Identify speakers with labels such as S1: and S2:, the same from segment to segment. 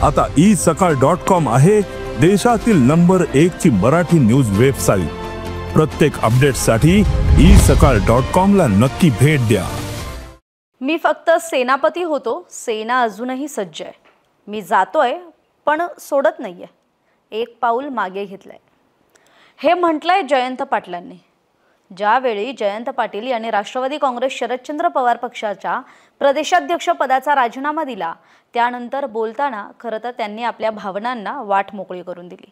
S1: आता isakal.com आहे देशातील नंबर 1 ची मराठी न्यूज वेबसाईट। प्रत्येक अपडेटसाठी isakal.com ला नक्की भेट द्या।
S2: मी फक्त सेनापती होतो, सेना अजूनही सज्ज आहे। मी जातोय पण सोडत नाहीये, एक पाऊल मागे घेतलंय, हे म्हटलंय जयंत पाटलांनी। ज्यावेळी जयंत पाटील यांनी राष्ट्रवादी काँग्रेस शरदचंद्र पवार पक्षाच्या प्रदेशाध्यक्ष पदाचा राजीनामा दिला, त्यानंतर बोलताना खरं तर त्यांनी आपल्या भावनांना वाट मोकळी करून दिली।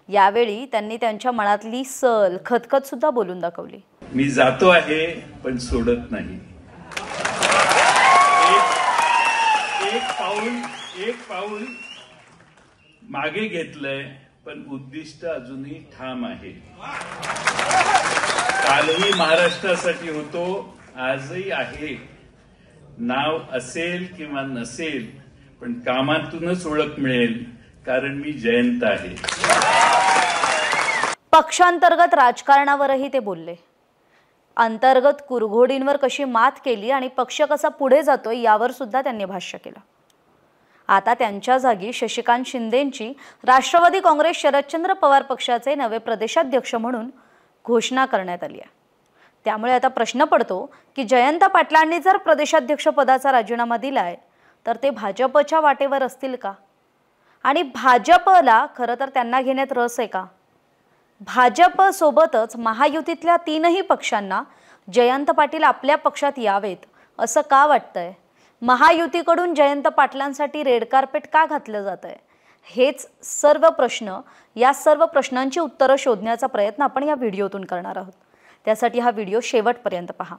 S2: यावेळी त्यांनी त्यांच्या मनातली सल खतखत सुद्धा बोलून दाखवली।
S3: मी जातो आहे पण सोडत नाही, एक पाऊल मागे घेतलंय पण उद्दिष्ट अजूनही ठाम आहे। कालही महाराष्ट्रासाठी होतो, आजही आहे। नाव असेल किंवा नसेल पण कामातूनच ओळख मिळेल, कारण मी जयंत आहे।
S2: पक्षांतर्गत राजकारणावरही ते बोलले। अंतर्गत कुरघोडींवर कशी मात केली आणि पक्ष कसा पुढे जातोय यावर सुद्धा त्यांनी भाष्य केलं। आता त्यांच्या जागी शशिकांत शिंदेंची राष्ट्रवादी काँग्रेस शरदचंद्र पवार पक्षाचे नवे प्रदेशाध्यक्ष म्हणून घोषणा करण्यात आली आहे। त्यामुळे आता प्रश्न पडतो की जयंत पाटलांनी जर प्रदेशाध्यक्ष पदाचा राजीनामा दिलाय तर ते भाजपच्या वाटेवर असतील का? आणि भाजपला खरं तर त्यांना घेण्यात रस आहे का? भाजप सोबतच महायुतीतल्या तीनही पक्षांना जयंत पाटील आपल्या पक्षात यावेत असं का वाटतंय? महायुतीकडून जयंत पाटलांसाठी रेड कार्पेट का घातलं जातंय? हेच सर्व प्रश्न, या सर्व प्रश्नांची उत्तरं शोधण्याचा प्रयत्न आपण या व्हिडिओतून करणार आहोत। त्यासाठी हा व्हिडिओ शेवटपर्यंत पहा।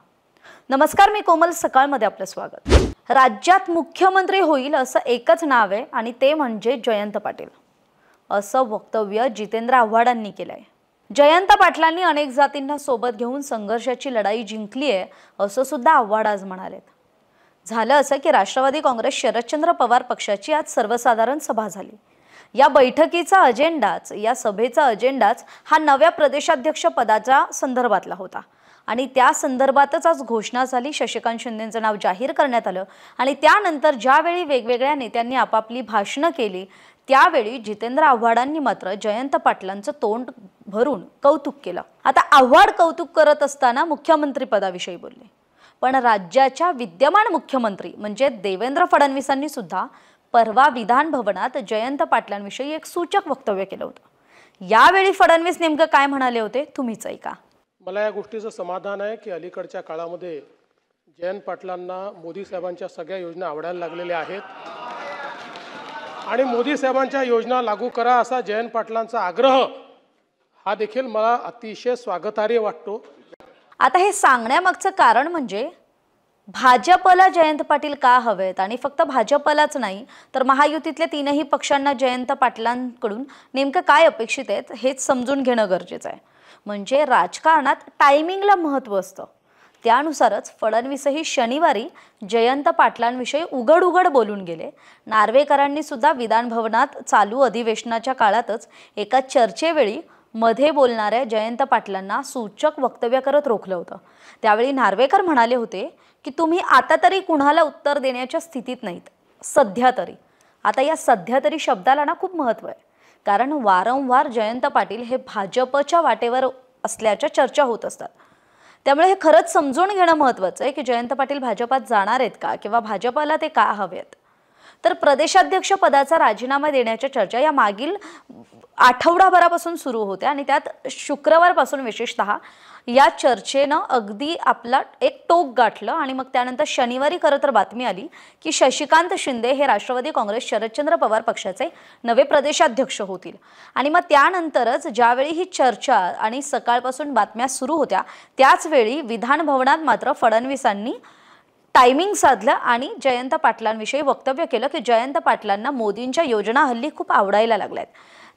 S2: नमस्कार, मी कोमल सकाळमध्ये आपलं स्वागत। राज्यात मुख्यमंत्री होईल असं एकच नाव आहे आणि ते म्हणजे जयंत पाटील, असं वक्तव्य जितेंद्र आव्हाडांनी केलंय। जयंत पाटलांनी अनेक जातींना सोबत घेऊन संघर्षाची लढाई जिंकली आहे असं सुद्धा आव्हाड आज म्हणालेत। झालं असं की राष्ट्रवादी काँग्रेस शरदचंद्र पवार पक्षाची आज सर्वसाधारण सभा झाली। या बैठकीचा अजेंडाच, या सभेचा अजेंडाच हा नव्या प्रदेशाध्यक्ष पदाच्या संदर्भातला होता आणि त्या संदर्भातच आज घोषणा झाली। शशिकांत शिंदेंचं नाव जाहीर करण्यात आलं आणि त्यानंतर ज्यावेळी वेगवेगळ्या नेत्यांनी आपापली भाषणं केली त्यावेळी जितेंद्र आव्हाडांनी मात्र जयंत पाटलांचं तोंड भरून कौतुक केलं। आता आव्हाड कौतुक करत असताना मुख्यमंत्री पदाविषयी बोलले, पण राज्याच्या विद्यमान मुख्यमंत्री म्हणजे देवेंद्र फडणवीसांनी सुद्धा परवा विधान भवनात जयंत पाटलांविषयी एक सूचक वक्तव्य केलं होतं। यावेळी फडणवीस नेमकं काय म्हणाले होते तुम्हीच ऐका।
S4: मला या गोष्टीचं समाधान आहे की अलीकडच्या काळामध्ये जयंत पाटलांना मोदी साहेबांच्या सगळ्या योजना आवडायला लागलेल्या आहेत आणि मोदी साहेबांच्या योजना लागू करा असा जयंत पाटलांचा आग्रह हा देखील मला अतिशय स्वागतार्ह वाटतो।
S2: आता हे सांगण्यामागचं कारण म्हणजे भाजपला जयंत पाटील का हवेत आणि फक्त भाजपलाच नाही तर महायुतीतल्या तीनही पक्षांना जयंत पाटलांकडून नेमकं काय अपेक्षित आहे हेच समजून घेणं गरजेचं आहे। म्हणजे राजकारणात टायमिंगला महत्त्व असतं, त्यानुसारच फडणवीसही शनिवारी जयंत पाटलांविषयी उघड उघड बोलून गेले। नार्वेकरांनी सुद्धा विधान भवनात चालू अधिवेशनाच्या काळातच एका चर्चेवेळी मध्ये बोलणाऱ्या जयंत पाटलांना सूचक वक्तव्य करत रोखलं होतं। त्यावेळी नार्वेकर म्हणाले होते की तुम्ही आता तरी कुणाला उत्तर देण्याच्या स्थितीत नाहीत, सध्या तरी। आता या सध्या तरी शब्दाला ना खूप महत्त्व आहे, कारण वारंवार जयंत पाटील हे भाजपच्या वाटेवर असल्याच्या चर्चा होत असतात। त्यामुळे हे खरंच समजून घेणं महत्त्वाचं आहे की जयंत पाटील भाजपात जाणार आहेत का किंवा भाजपला ते का हवेत। तर प्रदेशाध्यक्ष पदाचा राजीनामा देण्याच्या चर्चा या मागील आठवडाभरापासून सुरू होत्या आणि त्यात शुक्रवारपासून विशेषतः या चर्चेनं अगदी आपला एक टोक गाठलं आणि मग त्यानंतर शनिवारी खरं तर बातमी आली की शशिकांत शिंदे हे राष्ट्रवादी काँग्रेस शरदचंद्र पवार पक्षाचे नवे प्रदेशाध्यक्ष होतील। आणि मग त्यानंतरच ज्यावेळी ही चर्चा आणि सकाळपासून बातम्या सुरू होत्या त्याच वेळी विधान भवनात मात्र फडणवीसांनी टायमिंग साधलं आणि जयंत पाटलांविषयी वक्तव्य केलं की जयंत पाटलांना मोदींच्या योजना हल्ली खूप आवडायला लागल्यात,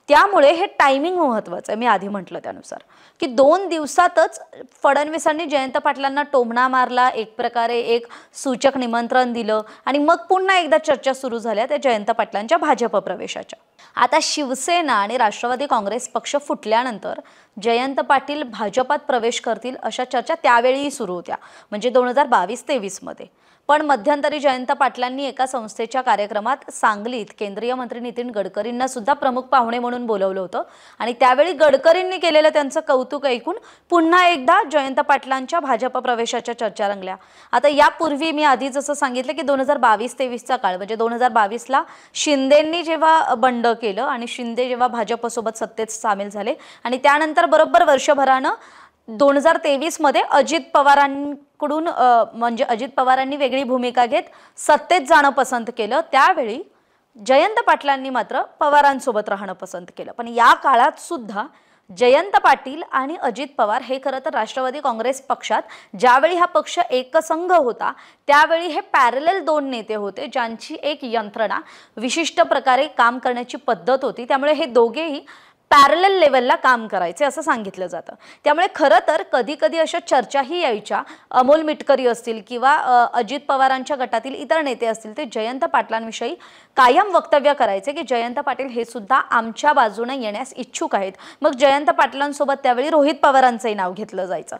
S2: त्यामुळे हे टायमिंग महत्त्वाचं आहे। मी आधी म्हटलं त्यानुसार की 2 दिवसातच फडणवीसांनी जयंत पाटलांना टोमणा मारला, एक प्रकारे एक सूचक निमंत्रण दिलं आणि मग पुन्हा एकदा चर्चा सुरू झाल्या त्या जयंत पाटलांच्या भाजप प्रवेशाच्या। आता शिवसेना आणि राष्ट्रवादी काँग्रेस पक्ष फुटल्यानंतर जयंत पाटील भाजपात प्रवेश करतील अशा चर्चा त्यावेळी सुरू होत्या, म्हणजे 2022-23 मध्ये। पण मध्यंतरी जयंत पाटलांनी एका संस्थेच्या कार्यक्रमात सांगलीत केंद्रीय मंत्री नितीन गडकरींना सुद्धा प्रमुख पाहुणे म्हणून बोलवलं होतं आणि त्यावेळी गडकरींनी केलेलं त्यांचं कौतुक ऐकून पुन्हा एकदा जयंत पाटलांच्या भाजप प्रवेशाच्या चर्चा रंगल्या। आता यापूर्वी मी आधी जसं सांगितलं की 2022-23चा काळ म्हणजे 2022ला शिंदेंनी जेव्हा बंड केलं आणि शिंदे जेव्हा भाजपसोबत सत्तेत सामील झाले आणि त्यानंतर बरोबर वर्षभरानं 2023 मध्ये अजित पवारांकडून म्हणजे अजित पवारांनी वेगळी भूमिका घेत सत्तेत जाणं पसंत केलं, त्यावेळी जयंत पाटलांनी मात्र पवारांसोबत राहणं पसंत केलं। पण या काळात सुद्धा जयंत पाटील आणि अजित पवार हे खरं तर राष्ट्रवादी काँग्रेस पक्षात ज्यावेळी हा पक्ष एकसंघ होता त्यावेळी हे पॅरलल दोन नेते होते ज्यांची एक यंत्रणा विशिष्ट प्रकारे काम करण्याची पद्धत होती, त्यामुळे हे दोघेही पॅरलल लेवलला काम करायचे असं सांगितलं जातं। त्यामुळे खरं तर कधी कधी अशा चर्चाही यायच्या, अमोल मिटकरी असतील किंवा अजित पवारांच्या गटातील इतर नेते असतील ते जयंत पाटलांविषयी कायम वक्तव्य करायचे की जयंत पाटील हे सुद्धा आमच्या बाजूने येण्यास इच्छुक आहेत। मग जयंत पाटलांसोबत त्यावेळी रोहित पवारांचंही नाव घेतलं जायचं।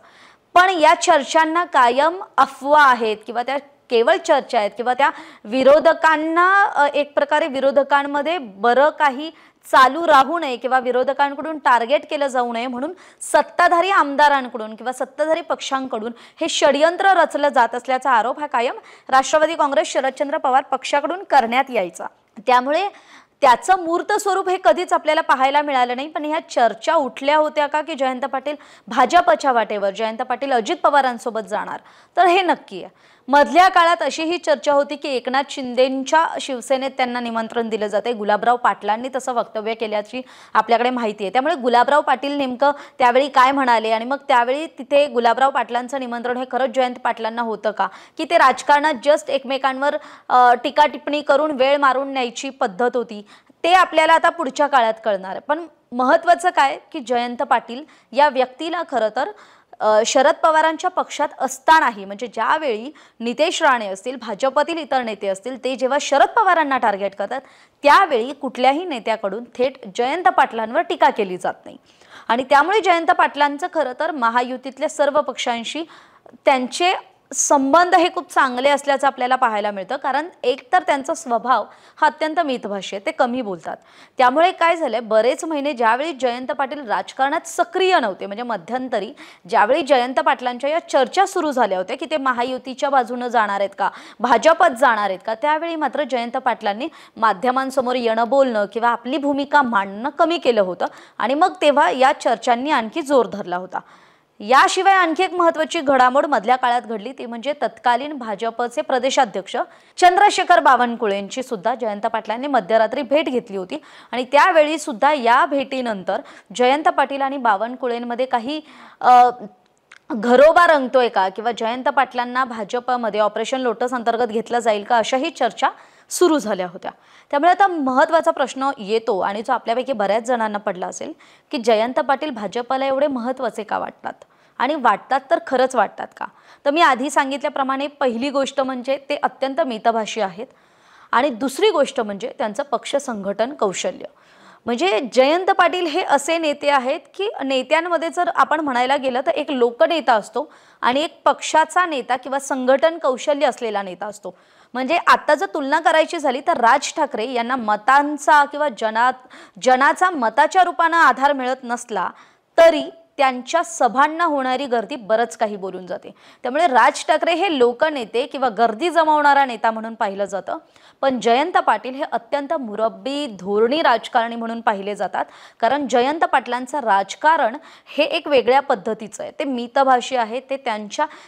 S2: पण या चर्चांना कायम अफवा आहेत किंवा त्या केवळ चर्चा आहेत किंवा त्या विरोधकांना एक प्रकारे विरोधकांमध्ये बरं काही चालू राहू नये किंवा विरोधकांकडून टार्गेट केलं जाऊ नये म्हणून सत्ताधारी आमदारांकडून किंवा सत्ताधारी पक्षांकडून हे षडयंत्र रचलं जात असल्याचा आरोप हा कायम राष्ट्रवादी काँग्रेस शरदचंद्र पवार पक्षाकडून करण्यात यायचा। त्यामुळे त्याचं मूर्त स्वरूप हे कधीच आपल्याला पाहायला मिळालं नाही। पण ह्या चर्चा उठल्या होत्या का की जयंत पाटील भाजपच्या वाटेवर, जयंत पाटील अजित पवारांसोबत जाणार, तर हे नक्की आहे। मधल्या काळात अशी ही चर्चा होती की एकनाथ शिंदेंच्या शिवसेनेत त्यांना निमंत्रण दिलं जाते, गुलाबराव पाटलांनी तसं वक्तव्य केल्याची आपल्याकडे माहिती आहे। त्यामुळे गुलाबराव पाटील नेमकं त्यावेळी काय म्हणाले आणि मग त्यावेळी तिथे गुलाबराव पाटलांचं निमंत्रण हे खरंच जयंत पाटलांना होतं का की ते राजकारणात जस्ट एकमेकांवर टीका टिप्पणी करून वेळ मारून न्यायची पद्धत होती, ते आपल्याला आता पुढच्या काळात कळणार आहे। पण महत्त्वाचं काय की जयंत पाटील या व्यक्तीला खरं तर शरद पवारांच्या पक्षात असतानाही म्हणजे ज्यावेळी नितेश राणे असतील, भाजपतील इतर नेते असतील, ते जेव्हा शरद पवारांना टार्गेट करतात त्यावेळी कुठल्याही नेत्याकडून थेट जयंत पाटलांवर टीका केली जात नाही। आणि त्यामुळे जयंत पाटलांचं खरं तर महायुतीतल्या सर्व पक्षांशी त्यांचे संबंध हे खूप चांगले असल्याचं आपल्याला पाहायला मिळतं, कारण एकतर त्यांचा स्वभाव हा अत्यंत मितभाषी आहे, ते कमी बोलतात। त्यामुळे काय झालंय, बरेच महिने ज्यावेळी जयंत पाटील राजकारणात सक्रिय नव्हते म्हणजे मध्यंतरी ज्यावेळी जयंत पाटलांच्या या चर्चा सुरू झाल्या होत्या की ते महायुतीच्या बाजूने जाणार आहेत का, भाजपत जाणार आहेत का, त्यावेळी मात्र जयंत पाटलांनी माध्यमांसमोर येणं, बोलणं किंवा आपली भूमिका मांडणं कमी केलं होतं आणि मग तेव्हा या चर्चांनी आणखी जोर धरला होता। याशिवाय आणखी एक महत्त्वाची घडामोड मधल्या काळात घडली ती म्हणजे तत्कालीन भाजपचे प्रदेशाध्यक्ष चंद्रशेखर बावनकुळेंची सुद्धा जयंत पाटलांनी मध्यरात्री भेट घेतली होती आणि त्यावेळी सुद्धा या भेटीनंतर जयंत पाटील आणि बावनकुळेंमध्ये काही घरोबा रंगतोय का किंवा जयंत पाटलांना भाजपमध्ये ऑपरेशन लोटस अंतर्गत घेतलं जाईल का अशाही चर्चा सुरू झाल्या होत्या। त्यामुळे आता महत्त्वाचा प्रश्न येतो आणि जो आपल्यापैकी बऱ्याच जणांना पडला असेल की जयंत पाटील भाजपला एवढे महत्त्वाचे का वाटतात आणि वाटतात तर खरंच वाटतात का। तर मी आधी सांगितल्याप्रमाणे पहिली गोष्ट म्हणजे ते अत्यंत मितभाषी आहेत आणि दुसरी गोष्ट म्हणजे त्यांचं पक्ष संघटन कौशल्य। म्हणजे जयंत पाटील हे असे नेते आहेत की नेत्यांमध्ये जर आपण म्हणायला गेलं तर एक लोकनेता असतो आणि एक पक्षाचा नेता किंवा संघटन कौशल्य असलेला नेता असतो। म्हणजे आता जर तुलना करायची झाली तर राज ठाकरे यांना मतांचा किंवा जनाचा मताच्या रूपाने आधार मिळत नसला तरी त्यांच्या सभांना होणारी गर्दी बरंच काही बोलून जाते। त्यामुळे राज ठाकरे हे लोकनेते किंवा गर्दी जमवणारा नेता म्हणून पाहिलं जातं, पण जयंत पाटील हे अत्यंत मुरब्बी धोरणी राजकारणी म्हणून पाहिले जातात, कारण जयंत पाटलांचं राजकारण हे एक वेगळ्या पद्धतीचं आहे। ते मितभाषी आहे,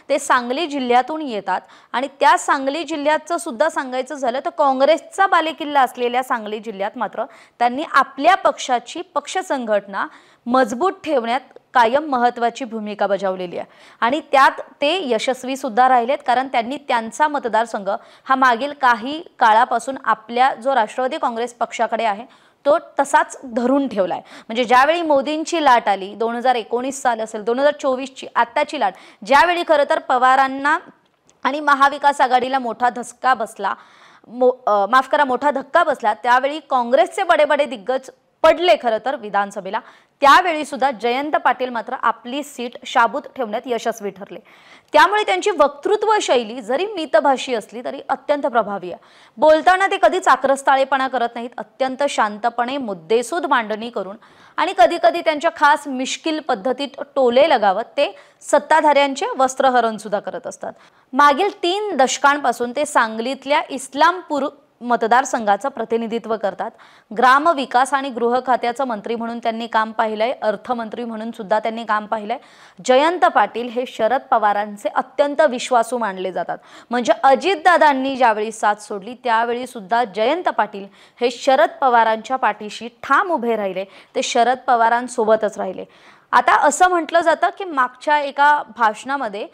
S2: ते सांगली जिल्ह्यातून येतात आणि त्या सांगली जिल्ह्याचं सुद्धा सांगायचं झालं तर काँग्रेसचा बालेकिल्ला असलेल्या सांगली जिल्ह्यात मात्र त्यांनी आपल्या पक्षाची पक्ष संघटना मजबूत ठेवण्यात कायम महत्त्वाची भूमिका बजावलेली आहे आणि त्यात ते यशस्वी सुद्धा राहिलेत, कारण त्यांनी त्यांचा मतदारसंघ हा मागील काही काळापासून आपल्या जो राष्ट्रवादी काँग्रेस पक्षाकडे आहे तो तसाच धरून ठेवलाय। म्हणजे ज्यावेळी मोदींची लाट आली 2019 साल असेल 2024ची आत्ताची लाट, ज्यावेळी खरं तर पवारांना आणि महाविकास आघाडीला मोठा धक्का बसला, त्यावेळी काँग्रेसचे बडे बडे दिग्गज पडले खरं तर विधानसभेला, त्यावेळी सुद्धा जयंत पाटील मात्र आपली सीट शाबूत ठेवण्यात यशस्वी ठरले. त्यामुळे त्यांची वक्तृत्व शैली जरी मितभाषी असली तरी अत्यंत प्रभावी आहे. बोलताना ते कधीच आक्रस्ताळेपणा करत नाहीत. अत्यंत शांतपणे मुद्देसूद मांडणी करून आणि कधी कधी त्यांच्या खास मिश्किल पद्धतीत टोले लगावत ते सत्ताधाऱ्यांचे वस्त्रहरण सुद्धा करत असतात. मागील 3 दशकांपासून ते सांगलीतल्या इस्लामपूर मतदारसंघाचं प्रतिनिधित्व करतात. ग्रामविकास आणि गृह खात्याचं मंत्री म्हणून त्यांनी काम पाहिलंय. अर्थमंत्री म्हणून सुद्धा त्यांनी काम पाहिलंय. जयंत पाटील हे शरद पवारांचे अत्यंत विश्वासू मानले जातात. म्हणजे अजितदादांनी ज्यावेळी साथ सोडली त्यावेळी सुद्धा जयंत पाटील हे शरद पवारांच्या पाठीशी ठाम उभे राहिले. ते शरद पवारांसोबतच राहिले. आता असं म्हटलं जातं की मागच्या एका भाषणामध्ये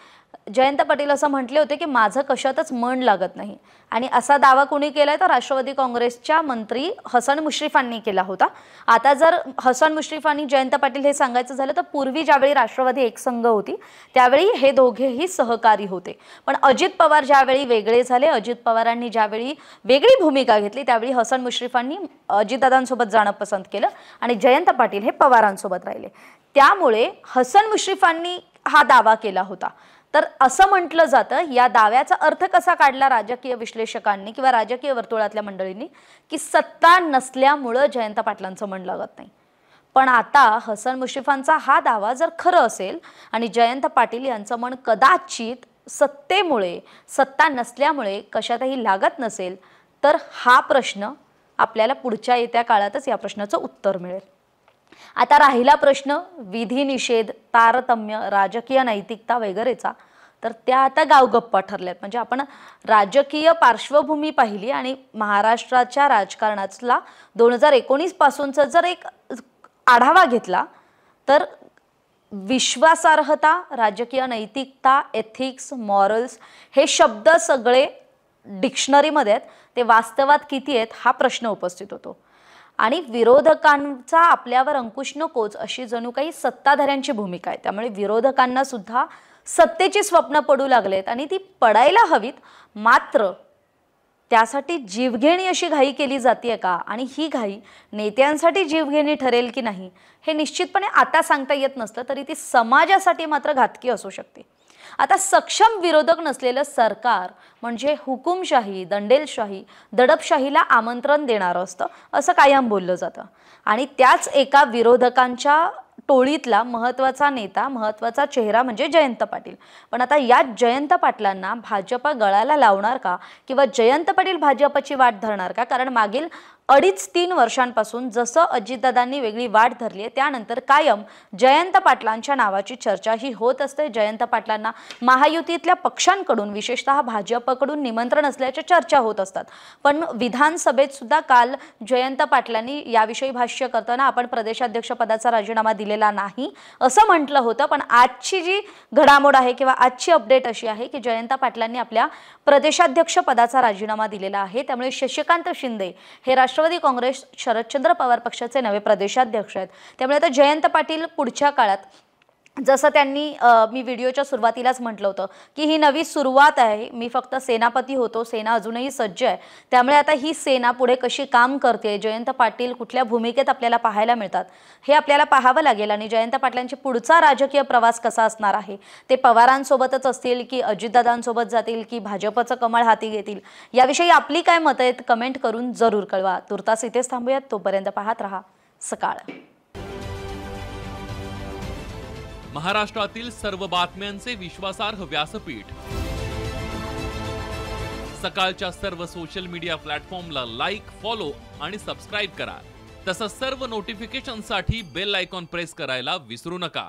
S2: जयंत पाटील असं म्हटले होते की माझं कशातच मन लागत नाही. आणि असा दावा कोणी केलाय तर राष्ट्रवादी काँग्रेसच्या मंत्री हसन मुश्रीफांनी केला होता. आता जर हसन मुश्रीफांनी जयंत पाटील हे सांगायचं झालं तर पूर्वी ज्यावेळी राष्ट्रवादी एकसंघ होती त्यावेळी हे दोघेही सहकारी होते. पण अजित पवार ज्यावेळी वेगळे झाले, अजित पवारांनी ज्यावेळी वेगळी भूमिका घेतली त्यावेळी हसन मुश्रीफांनी अजितदादांसोबत जाणं पसंत केलं आणि जयंत पाटील हे पवारांसोबत राहिले. त्यामुळे हसन मुश्रीफांनी हा दावा केला होता. तर असं म्हटलं जातं, या दाव्याचा अर्थ कसा काढला राजकीय विश्लेषकांनी किंवा राजकीय वर्तुळातल्या मंडळींनी, की सत्ता नसल्यामुळं जयंत पाटलांचं मन लागत नाही. पण आता हसन मुश्रीफांचा हा दावा जर खरं असेल आणि जयंत पाटील यांचं मन कदाचित सत्तेमुळे, सत्ता नसल्यामुळे कशातही लागत नसेल तर हा प्रश्न आपल्याला पुढच्या येत्या काळातच या प्रश्नाचं उत्तर मिळेल. आता राहिला प्रश्न विधिनिषेध, तारतम्य, राजकीय नैतिकता वगैरेचा, तर त्या आता गावगप्पा ठरल्यात. म्हणजे आपण राजकीय पार्श्वभूमी पाहिली आणि महाराष्ट्राच्या राजकारणातला 2019 पासूनचा जर एक आढावा घेतला तर विश्वासार्हता, राजकीय नैतिकता, एथिक्स, मॉरल्स हे शब्द सगळे डिक्शनरीमध्ये आहेत. ते वास्तवात किती आहेत हा प्रश्न उपस्थित होतो. आणि विरोधकांचा आपल्यावर अंकुश नकोच अशी जणू काही सत्ताधाऱ्यांची भूमिका आहे. त्यामुळे विरोधकांना सुद्धा सत्तेची स्वप्न पडू लागलेत आणि ती पडायला हवीत. मात्र त्यासाठी जीवघेणी अशी घाई केली जाते का आणि ही घाई नेत्यांसाठी जीवघेणी ठरेल की नाही हे निश्चितपणे आता सांगता येत नसलं तरी ती समाजासाठी मात्र घातकी असू शकते. आता सक्षम विरोधक नसलेलं सरकार म्हणजे हुकुमशाही, दंडेलशाही, दडपशाहीला आमंत्रण देणारं असतं असं कायम बोललं जातं. आणि त्याच एका विरोधकांच्या टोळीतला महत्त्वाचा नेता, महत्त्वाचा चेहरा म्हणजे जयंत पाटील. पण आता या जयंत पाटलांना भाजपा गळाला लावणार का किंवा जयंत पाटील भाजपची वाट धरणार का? कारण मागील 2.5-3 वर्षांपासून जसं अजितदादांनी वेगळी वाट धरली आहे त्यानंतर कायम जयंत पाटलांच्या नावाची चर्चा ही होत असते. जयंत पाटलांना महायुतीतल्या पक्षांकडून विशेषतः भाजपकडून निमंत्रण असल्याच्या चर्चा होत असतात. पण विधानसभेत सुद्धा काल जयंत पाटलांनी याविषयी भाष्य करताना आपण प्रदेशाध्यक्षपदाचा राजीनामा दिलेला नाही असं म्हटलं होतं. पण आजची जी घडामोड आहे किंवा आजची अपडेट अशी आहे की जयंत पाटलांनी आपल्या प्रदेशाध्यक्षपदाचा राजीनामा दिलेला आहे. त्यामुळे शशिकांत शिंदे हे राष्ट्रवादी काँग्रेस शरदचंद्र पवार पक्षाचे नवे प्रदेशाध्यक्ष आहेत. त्यामुळे आता जयंत पाटील पुढच्या काळात जसं त्यांनी मी व्हिडिओच्या सुरुवातीलाच म्हटलं होतं की ही नवी सुरुवात आहे, मी फक्त सेनापती होतो, सेना अजूनही सज्ज आहे. त्यामुळे आता ही सेना पुढे कशी काम करते, जयंत पाटील कुठल्या भूमिकेत आपल्याला पाहायला मिळतात हे आपल्याला पाहावं लागेल. आणि जयंत पाटलांची पुढचा राजकीय प्रवास कसा असणार आहे, ते पवारांसोबतच असतील की अजितदादांसोबत जातील की भाजपचं कमळ हाती घेतील, याविषयी आपली काय मतं आहेत कमेंट करून जरूर कळवा. तुर्तास इथेच थांबूयात. तोपर्यंत पाहत रहा सकाळ.
S5: महाराष्ट्रातील सर्व बातम्यांचे विश्वासार्ह व्यासपीठ. सकाळच्या सर्व सोशल मीडिया प्लॅटफॉर्मला लाईक, फॉलो आणि सबस्क्राईब करा. तसंच सर्व नोटिफिकेशनसाठी बेल आयकॉन प्रेस करायला विसरू नका.